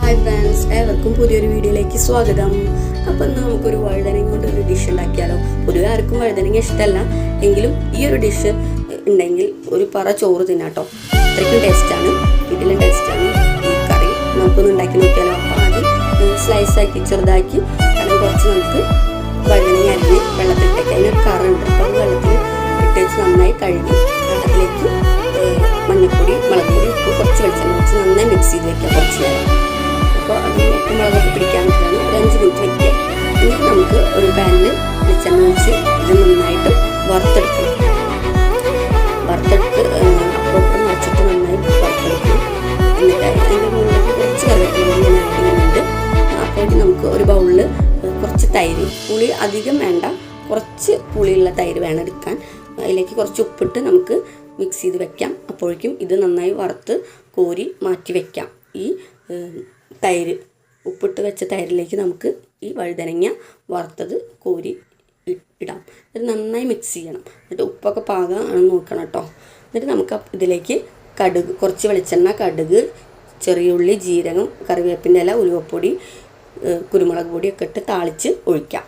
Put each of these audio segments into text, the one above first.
Hi friends, ഏവർക്കും പുതിയൊരു വീഡിയോയിലേക്ക് സ്വാഗതം. അപ്പം ഇന്ന് നമുക്കൊരു വഴുതനങ്ങ കൊണ്ടൊരു ഡിഷ് ഉണ്ടാക്കിയാലോ. പൊതുവെ ആർക്കും വഴുതനങ്ങ ഇഷ്ടമല്ല, എങ്കിലും ഈ ഒരു ഡിഷ് ഉണ്ടെങ്കിൽ ഒരു പറ ചോറ് തിന്നാട്ടോ. അത്രയ്ക്കും ടേസ്റ്റാണ്, വീട്ടിലെ ടേസ്റ്റാണ് ഈ കറി. നമുക്കൊന്ന് ഉണ്ടാക്കി നോക്കിയാലോ. അപ്പോൾ ആദ്യം സ്ലൈസാക്കി ചെറുതാക്കി കനം കുറച്ച് നമുക്ക് വഴുതനങ്ങ അരിഞ്ഞ് വെള്ളത്തിലിട്ടേക്ക്. അതിനൊരു കറുണ്ട്, അപ്പോൾ അത് വെള്ളത്തിൽ ഇട്ടേച്ച് നന്നായി കഴുകി അതിലേക്ക് മഞ്ഞൾപ്പൊടി, മുളക് പൊടി, ഉപ്പ്, കുറച്ച് വെളിച്ചെണ്ണ വെച്ച് നന്നായി മിക്സ് ചെയ്ത് വെക്കാം കുറച്ച് നേരം. അപ്പോൾ അത് മുളകൊക്കെ പിടിക്കാൻ വേണ്ടിയിട്ടാണ് ഒരു 5 മിനിറ്റ് വയ്ക്കുക. എന്നിട്ട് നമുക്ക് ഒരു പാനിൽ വെളിച്ചെണ്ണ വെച്ച് ഇത് നന്നായിട്ട് വറുത്തെടുക്കണം. അപ്പുറം വെച്ചിട്ട് നന്നായി വറുത്തെടുക്കണം. എന്നിട്ട് അതിൻ്റെ മുകളിലേക്ക് കുറച്ച് കറിവേപ്പില ഇങ്ങനെ ആക്കുന്നുണ്ട്. അപ്പോൾ നമുക്ക് ഒരു ബൗളിൽ കുറച്ച് തൈര്, പുളി അധികം വേണ്ട, കുറച്ച് പുളിയുള്ള തൈര് വേണം എടുക്കാൻ. അതിലേക്ക് കുറച്ച് ഉപ്പിട്ട് നമുക്ക് മിക്സ് ചെയ്ത് വെക്കാം. അപ്പോഴേക്കും ഇത് നന്നായി വറുത്ത് കോരി മാറ്റി വെക്കാം. ഈ തൈര്, ഉപ്പിട്ട് വെച്ച തൈരിലേക്ക് നമുക്ക് ഈ വഴുതനങ്ങ വറുത്തത് കോരി ഇടാം. ഇത് നന്നായി മിക്സ് ചെയ്യണം. എന്നിട്ട് ഉപ്പൊക്കെ പാകമാണ് നോക്കണം കേട്ടോ. എന്നിട്ട് നമുക്ക് ഇതിലേക്ക് കടുക്, കുറച്ച് വെളിച്ചെണ്ണ, കടുക്, ചെറിയ ഉള്ളി, ജീരകം, കറിവേപ്പിൻ്റെ ഇല, ഉലുവപ്പൊടി, കുരുമുളക് പൊടിയൊക്കെ ഇട്ട് താളിച്ച് ഒഴിക്കാം.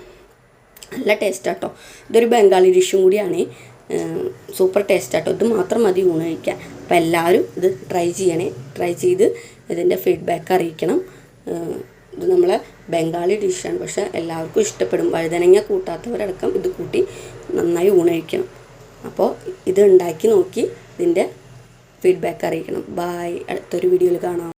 നല്ല ടേസ്റ്റാട്ടോ. ഇതൊരു ബംഗാളി ഡിഷും കൂടിയാണ്. സൂപ്പർ ടേസ്റ്റാട്ടോ. ഇത് മാത്രം മതി ഊണ് കഴിക്കാൻ. അപ്പോൾ എല്ലാവരും ഇത് ട്രൈ ചെയ്യണേ. ട്രൈ ചെയ്ത് ഇതിൻ്റെ ഫീഡ്ബാക്ക് അറിയിക്കണം. ഇത് നമ്മളെ ബംഗാളി ഡിഷാണ്, പക്ഷേ എല്ലാവർക്കും ഇഷ്ടപ്പെടും. വഴുതനങ്ങ കൂട്ടാത്തവരടക്കം ഇത് കൂട്ടി നന്നായി ഊണ് കഴിക്കണം. അപ്പോൾ ഇത് ഉണ്ടാക്കി നോക്കി ഇതിൻ്റെ ഫീഡ്ബാക്ക് അറിയിക്കണം. ബായ്. അടുത്തൊരു വീഡിയോയിൽ കാണാം.